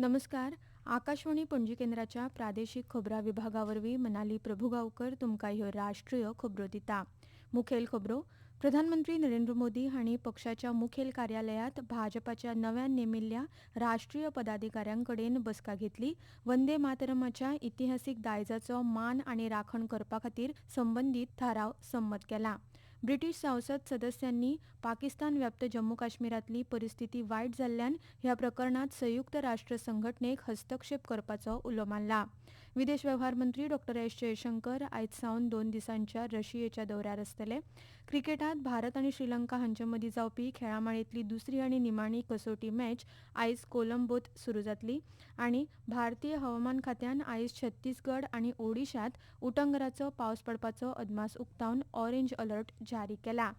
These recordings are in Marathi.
नमस्कार. आकाशवाणी पणजी केंद्राच्या प्रादेशीक खबरां विभागावरवीं मनाली प्रभुगांवकर तुमकां ह्यो राष्ट्रीय खबरो दिता. मुखेल खबरो. प्रधानमंत्री नरेंद्र मोदी हांणी पक्षाच्या मुखेल कार्यालयांत भाजपाच्या नव्यान नेमिल्ल्या राष्ट्रीय पदाधिकाऱ्यांकडेन बसका घेतली. वंदे मातरमाच्या इतिहासीक दायजाचो मान आनी राखण करपा खातीर संबंदीत थाराव संमत केला. ब्रिटीश संसद सदस्यांनी पाकिस्तान व्याप्त जम्मू काश्मीरातली परिस्थिती वायट जाल्ल्यान ह्या प्रकरणात संयुक्त राष्ट्र संघटनेक हस्तक्षेप करपाचो उलो मारला. विदेश वेव्हार मंत्री डॉ एस जयशंकर आयज सावन 2 दिसांच्या रशियेच्या दौऱ्यार आसतले. क्रिकेटांत भारत आनी श्रीलंका हांचे मदीं जावपी खेळामाळेंतली दुसरी आनी निमाणी कसोटी मॅच आयज कोलंबोत सुरू जातली आनी भारतीय हवामान खात्यान आयज छत्तीसगड आनी ओडिशांत उटंगराचो पावस पडपाचो अदमास उक्तावन ऑरेंज अलर्ट जारी केला.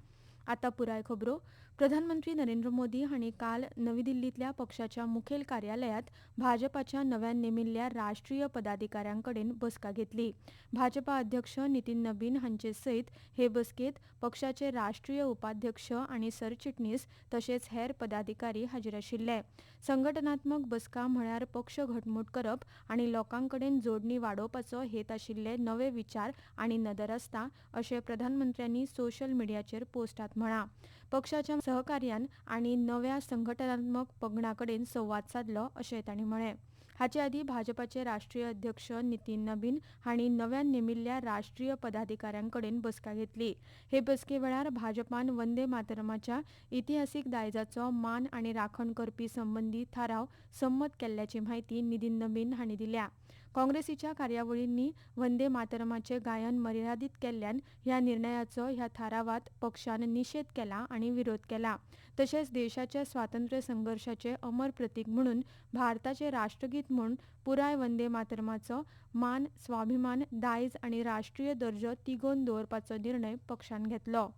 आतां पुराय खबरो. प्रधानमंत्री नरेंद्र मोदी हांणी काल नवी दिल्लींतल्या पक्षाच्या मुखेल कार्यालयांत भाजपाच्या नव्यान नेमिल्ल्या राष्ट्रीय पदाधिकाऱ्यांकडेन बसका घेतली. भाजपा अध्यक्ष नितीन नबीन हांचे सयत हे बसकेंत पक्षाचे राष्ट्रीय उपाध्यक्ष आनी सरचिटणीस तशेंच हेर पदाधिकारी हाजीर आशिल्ले. संघटनात्मक बसका म्हळ्यार पक्ष घटमूट करप आनी लोकांकडेन जोडणी वाडोवपाचो हेत आशिल्ले नवे विचार आनी नदर आसता अशें प्रधानमंत्र्यांनी सोशल मिडियाचेर पोस्टांत म्हळां. पक्षाच्या सहकार्यान आनी नव्या संघटनात्मक पंगडाकडेन संवाद सादलो अशेंय तांणी म्हळें. हाचे आदीं भाजपाचे राष्ट्रीय अध्यक्ष नितीन नबीन हांणी नव्यान नेमिल्ल्या राष्ट्रीय पदाधिकाऱ्यांकडेन बसका घेतली. हे बसके वेळार भाजपान वंदे मातरमाच्या इतिहासीक दायजाचो मान आनी राखण करपी संबंदी थाराव संमत केल्ल्याची म्हायती नितीन नबीन हांणी दिल्या. काँग्रेसीच्या कार्यावळींनी वंदे मातरमाचें गायन मर्यादीत केल्ल्यान ह्या निर्णयाचो ह्या थारावांत पक्षान निशेध केला आनी विरोध केला. तशेंच देशाच्या स्वातंत्र्य संघर्षाचें अमर प्रतीक म्हणून भारताचें राष्ट्रगीत म्हूण पुराय वंदे मातरमाचो मान, स्वाभिमान, दायज आनी राष्ट्रीय दर्जो तिगोवन दवरपाचो निर्णय पक्षान घेतलो.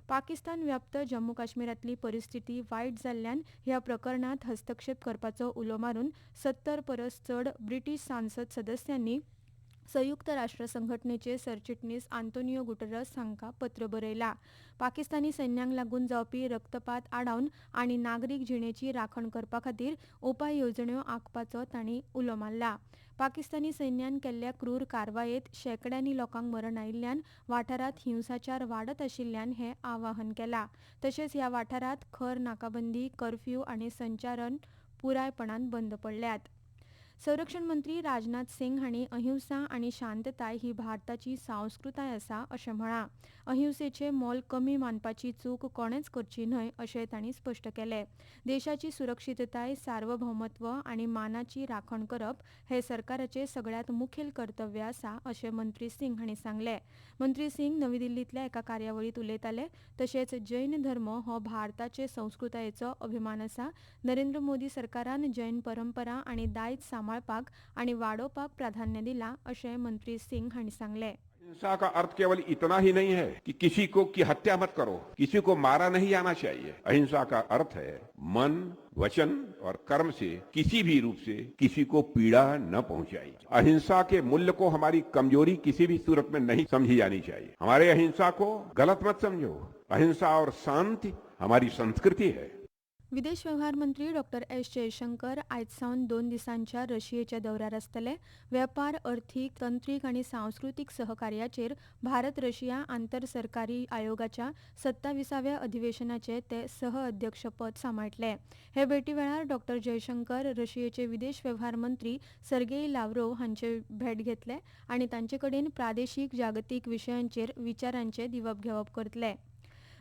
पाकिस्तान व्याप्त जम्मू काश्मीरातली परिस्थिती वायट जाल्ल्यान ह्या प्रकरणात हस्तक्षेप करपाचो उलो मारून 70 परस चड ब्रिटीश सांसद सदस्यांनी संयुक्त राष्ट्र संघटनेचे सरचिटणीस आंतोनियो गुटेरस हांकां पत्र बरयला. पाकिस्तानी सैन्यांक लागून जावपी रक्तपात आडावन आनी नागरीक जिणेची राखण करपा खातीर उपाय येवजण्यो आंखपाचो तांणी उलो मारला. पाकिस्तानी सैन्यान केल्ल्या क्रूर कारवायेंत शेकड्यांनी लोकांक मरण आयिल्ल्यान वाठारांत हिंसाचार वाडत आशिल्ल्यान हें आवाहन केलां. तशेंच ह्या वाठारांत खर नाकाबंदी, कर्फ्यू आनी संचारण पुरायपणान बंद पडल्यात. संरक्षण मंत्री राजनाथ सिंग हांणी अहिंसा आनी शांतताय ही भारताची संस्कृताय आसा अशें म्हळां. अहिंसेचें मोल कमी मानपाची चूक कोणेच करची न्हय अशें तांणी स्पश्ट केलें. देशाची सुरक्षीतताय, सार्वभौमत्व आनी मानाची राखण करप हें सरकाराचें सगळ्यांत मुखेल कर्तव्य आसा अशें मंत्री सिंग हांणी सांगलें. मंत्री सिंग नवी दिल्लींतल्या एका कार्यावळींत उलयताले. तशेंच जैन धर्म हो भारताचे संस्कृतायेचो अभिमान आसा. नरेंद्र मोदी सरकारान जैन परंपरा आनी दायज सांबाळपाक आनी वाडोवपाक प्राधान्य दिलां अशें मंत्री सिंग हांणी सांगलें. अहिंसा का अर्थ केवल इतना ही नहीं है कि किसी को की हत्या मत करो, किसी को मारा नहीं जाना चाहिए। अहिंसा का अर्थ है मन, वचन और कर्म से किसी भी रूप से किसी को पीड़ा न पहुंचाई। अहिंसा के मूल्य को हमारी कमजोरी किसी भी सूरत में नहीं समझी जानी चाहिए। हमारे अहिंसा को गलत मत समझो। अहिंसा और शांति हमारी संस्कृति है। विदेश वेव्हार मंत्री डॉ एस जयशंकर आयज सावन 2 दिसांच्या रशियेच्या दौऱ्यार आसतले. वेपार, अर्थीक, तंत्रीक आनी सांस्कृतीक सहकार्याचेर भारत रशिया आंतर सरकारी आयोगाच्या 27व्या अधिवेशनाचे ते सह अध्यक्षपद सांबाळटले. हे भेटी वेळार डॉ जयशंकर रशियेचे विदेश वेव्हार मंत्री सर्गेई लाव्रोव हांचे भेट घेतले आनी तांचे कडेन प्रादेशीक जागतीक विशयांचेर विचारांचे दिवप घेवप करतले.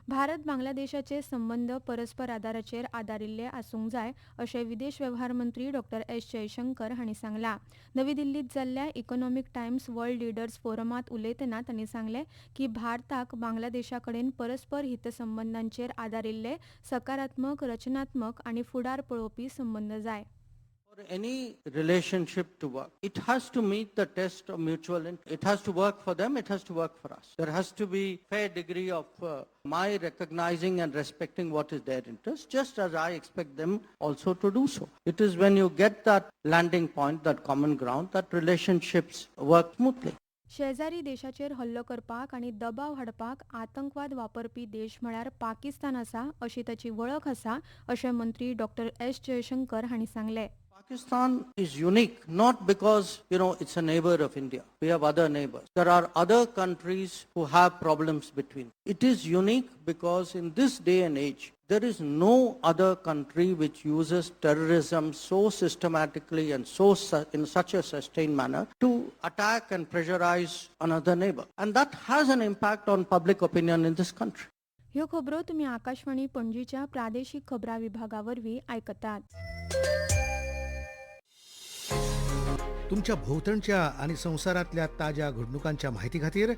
भारत बांगलादेशाचे संबंद परस्पर आदाराचेर आदारिल्ले आसूंक जाय अशें विदेश वेव्हार मंत्री डॉ एस जयशंकर हांणी सांगलां. नवी दिल्लींत जाल्ल्या इकॉनॉमिक टायम्स वर्ल्ड लिडर्स फोरमांत उलयतना तांणी सांगलें की भारताक बांगलादेशा कडेन परस्पर हितसंबंदांचेर आदारिल्ले सकारात्मक, रचनात्मक आनी फुडार पळोवपी संबंद जाय. For any relationship to work, it has to meet the test of mutual interest. It has to work for them, it has to work for us. There has to be fair degree of my recognizing and respecting what is their interest, just as I expect them also to do so. It is when you get that landing point, that common ground, that relationships work smoothly. शेजारी देशाचेर हल्लो करपाक आनी दबाव हाडपाक आतंकवाद वापरपी देश म्हळ्यार पाकिस्तान आसा अशी ताची वळख आसा अशें मंत्री डॉ एस जयशंकर हांणी सांगलें. Pakistan is unique not because, it's a neighbor of India. We have other neighbors. There are other countries who have problems between. It is unique because in this day and age, there is no other country which uses terrorism so systematically and in such a sustained manner to attack and pressurize another neighbor. And that has an impact on public opinion in this country. ह्यो खबरो तुम्ही आकाशवाणी पणजीच्या प्रादेशिक खबरां विभागावरवीं आयकतात. तुमच्या भोवतणच्या आणि संवसारांतल्या ताज्या घडणुकांच्या म्हायती खातीर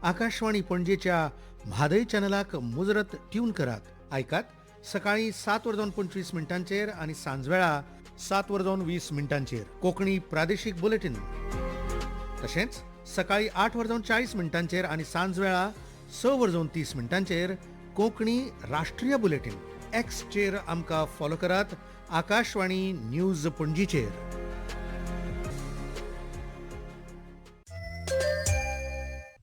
आकाशवाणी पणजेच्या म्हादय चॅनलाक मुजरत ट्यून करात. आयकात सकाळी 7:25 आणि सांजवेळा 7:20 कोंकणी प्रादेशीक बुलेटिन. तशेंच सकाळी 8:40 आणि सांजवेळा 6:30 कोंकणी राष्ट्रीय बुलेटिन. एक्सचेर आमकां फॉलो करात. आकाशवाणी न्यूज पणजीचेर.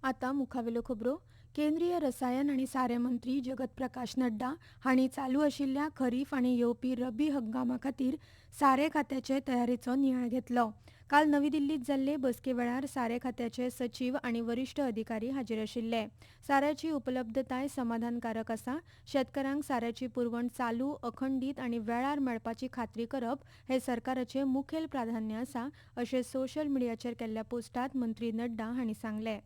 आता मुखावेल्यो खबरो. केंद्रीय रसायन आनी सारे मंत्री जगत प्रकाश नड्डा हांणी चालू आशिल्ल्या खरीफ आनी येवपी रब्बी हंगामा खातीर सारे खात्याचे तयारेचो नियाळ घेतलो. काल नवी दिल्लीत जाल्ले बसके वेळार सारे खात्याचे सचीव आनी वरिष्ठ अधिकारी हाजीर आशिल्ले. साऱ्याची उपलब्धताय समाधानकारक आसा. शेतकारांक साऱ्याची पुरवण चालू, अखंडीत आनी वेळार मेळपाची खात्री करप हे सरकाराचे मुखेल प्राधान्य आसा अशें सोशल मिडियाचेर केल्ल्या पोस्टांत मंत्री नड्डा हांणी सांगलें.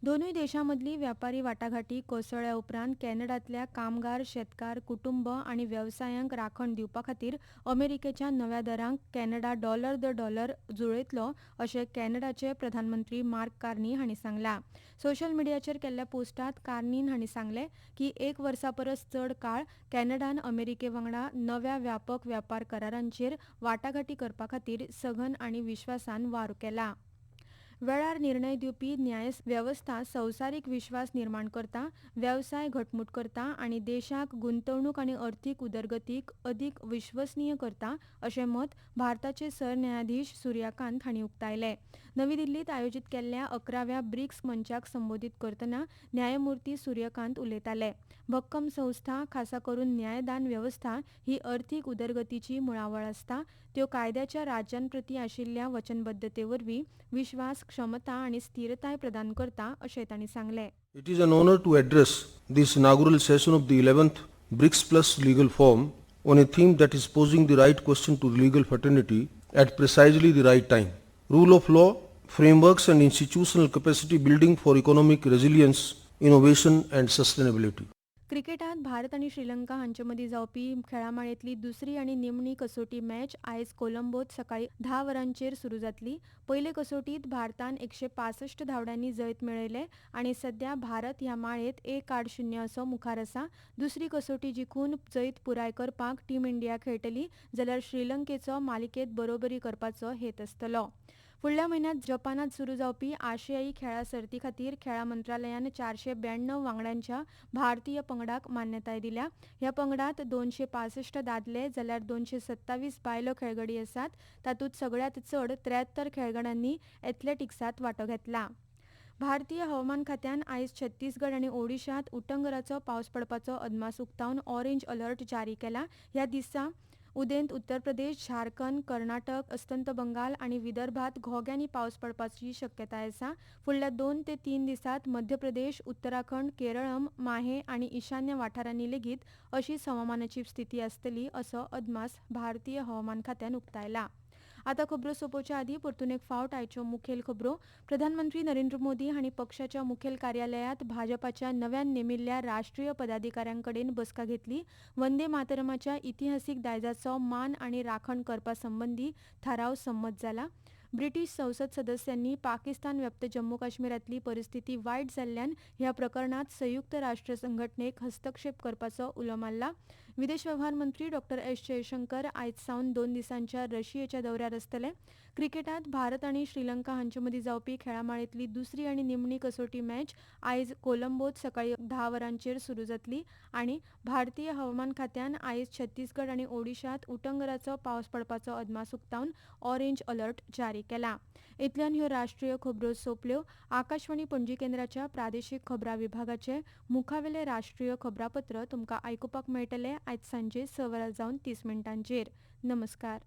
दोनूय देशांमदली व्यापारी वाटाघाटी कोसळ्ळ्या उपरांत कॅनडांतल्या कामगार, शेतकार, कुटुंब आनी वेवसायांक राखण दिवपा खातीर अमेरिकेच्या नव्या दरांक कॅनडा डॉलर द डॉलर जुळयतलो अशें कॅनडाचे प्रधानमंत्री मार्क कार्नी हांणी सांगलां. सोशल मिडियाचेर केल्ल्या पोस्टांत कार्नीन हांणी सांगलें की 1 वर्सा परस चड काळ कॅनडान अमेरिके वांगडा नव्या व्यापक वेपार करारांचेर वाटाघाटी करपा खातीर सघन आनी विश्वासान वावर केला. वेळार निर्णय दिवपी न्याय वेवस्था संवसारीक विश्वास निर्माण करता, वेवसाय घटमूट करता आनी देशाक गुंतवणूक आनी अर्थीक उदरगतीक अदीक विश्वसनीय करता अशें मत भारताचे सरन्यायाधीश सूर्यकांत हांणी उक्तायलें. नवी दिल्लीत आयोजीत केल्ल्या 11व्या ब्रिक्स मंचाक संबोधीत करतना न्यायमुर्ती सूर्यकांत उलयताले. भक्कम संस्था, खासा करून न्यायदान वेवस्था ही अर्थीक उदरगतीची मुळावळ आसता. त्यो कायद्याच्या राज्यांप्रती आशिल्ल्या वचनबद्धतेवरवीं विश्वास, क्षमता आनी स्थिरताय प्रदान करता अशें तांणी सांगलें. It is an honor to address this inaugural session of the 11th BRICS Plus Legal Forum on a theme that is posing the right question to legal fraternity at precisely the right time. Rule of law, frameworks and institutional capacity building for economic resilience, innovation and sustainability. क्रिकेटात Bharat आनी श्रीलंका हांचे मदीं जावपी खेळामाळेंतली दुसरी आनी निमणी कसोटी मॅच आयज कोलंबोत सकाळी 10 वरांचेर सुरू जातली. पयले कसोटीत भारतान 165 धांवड्यांनी जैत मेळयले आनी सध्या भारत ह्या माळेंत 1-0 असो मुखार आसा. दुसरी कसोटी जिखून जैत पुराय करपाक टीम इंडिया खेळटली जाल्यार श्रीलंकेचो मालिकेत बरोबरी करपाचो हेत आसतलो. फुडल्या म्हयन्यांत जपानात सुरू जावपी आशियाई खेळा सर्ती खातीर खेळा मंत्रालयान 492 वांगड्यांच्या भारतीय पंगडाक मान्यताय दिल्या. ह्या पंगडात 265 दादले जाल्यार 227 बायलो खेळगडी आसात. तातूंत सगळ्यात चड 73 खेळगड्यांनी एथलेटिक्सात वांटो घेतला. भारतीय हवामान खात्यान आयज छत्तीसगड आनी ओडिशात उटंगराचो पावस पडपाचो अदमास उक्तावन ऑरेंज अलर्ट जारी केला. ह्या दिसा उदेंत उत्तर प्रदेश, झारखंड, कर्नाटक, अस्तंत बंगाल आनी विदर्भात घोग्यांनी पावस पडपाची शक्यताय आसा. फुडल्या 2 ते 3 दिसांत मध्य प्रदेश, उत्तराखंड, केरळम, माहे आनी ईशान्य वाठारांनी लेगीत अशीच हवामानाची स्थिती आसतली असो अदमास भारतीय हवामान खात्यान उक्तायला. आतां खबरो सोंपोवच्या आदीं परतून एक फावट आयच्यो मुखेल खबरो. प्रधानमंत्री नरेंद्र मोदी हांणी पक्षाच्या मुखेल कार्यालयांत भाजपाच्या नव्यान नेमिल्ल्या राष्ट्रीय पदाधिकाऱ्यां कडेन बसका घेतली. वंदे मातरमाच्या इतिहासीक दायजाचो मान आनी राखण करपा संबंदी थाराव संमत जाला. ब्रिटीश संसद सदस्यांनी पाकिस्तान व्यक्त जम्मू काश्मीरातली परिस्थिती वायट जाल्ल्यान ह्या प्रकरणात संयुक्त राष्ट्र संघटनेक हस्तक्षेप करपाचो उलो मारला. विदेश वेव्हार मंत्री डॉ एस जयशंकर आयज सावन 2 दिसांच्या रशियेच्या दौऱ्यार आसतले. क्रिकेटात भारत आनी श्रीलंका हांचे मदीं जावपी खेळामाळेंतली दुसरी आनी निमणी कसोटी मॅच आयज कोलंबोत सकाळी 10 वरांचेर सुरू जातली आनी भारतीय हवामान खात्यान आयज छत्तीसगड आनी ओडिशात उटंगराचो पावस पडपाचो अदमास उक्तावन ऑरेंज अलर्ट जारी केला. इतल्यान ह्यो राष्ट्रीय खबरो सोंपल्यो. आकाशवाणी पणजी केंद्राच्या प्रादेशीक खबरां विभागाचे मुखावेले राष्ट्रीय खबरापत्र तुमकां आयकुपाक मेळटले आयज सांजे 6:30 नमस्कार.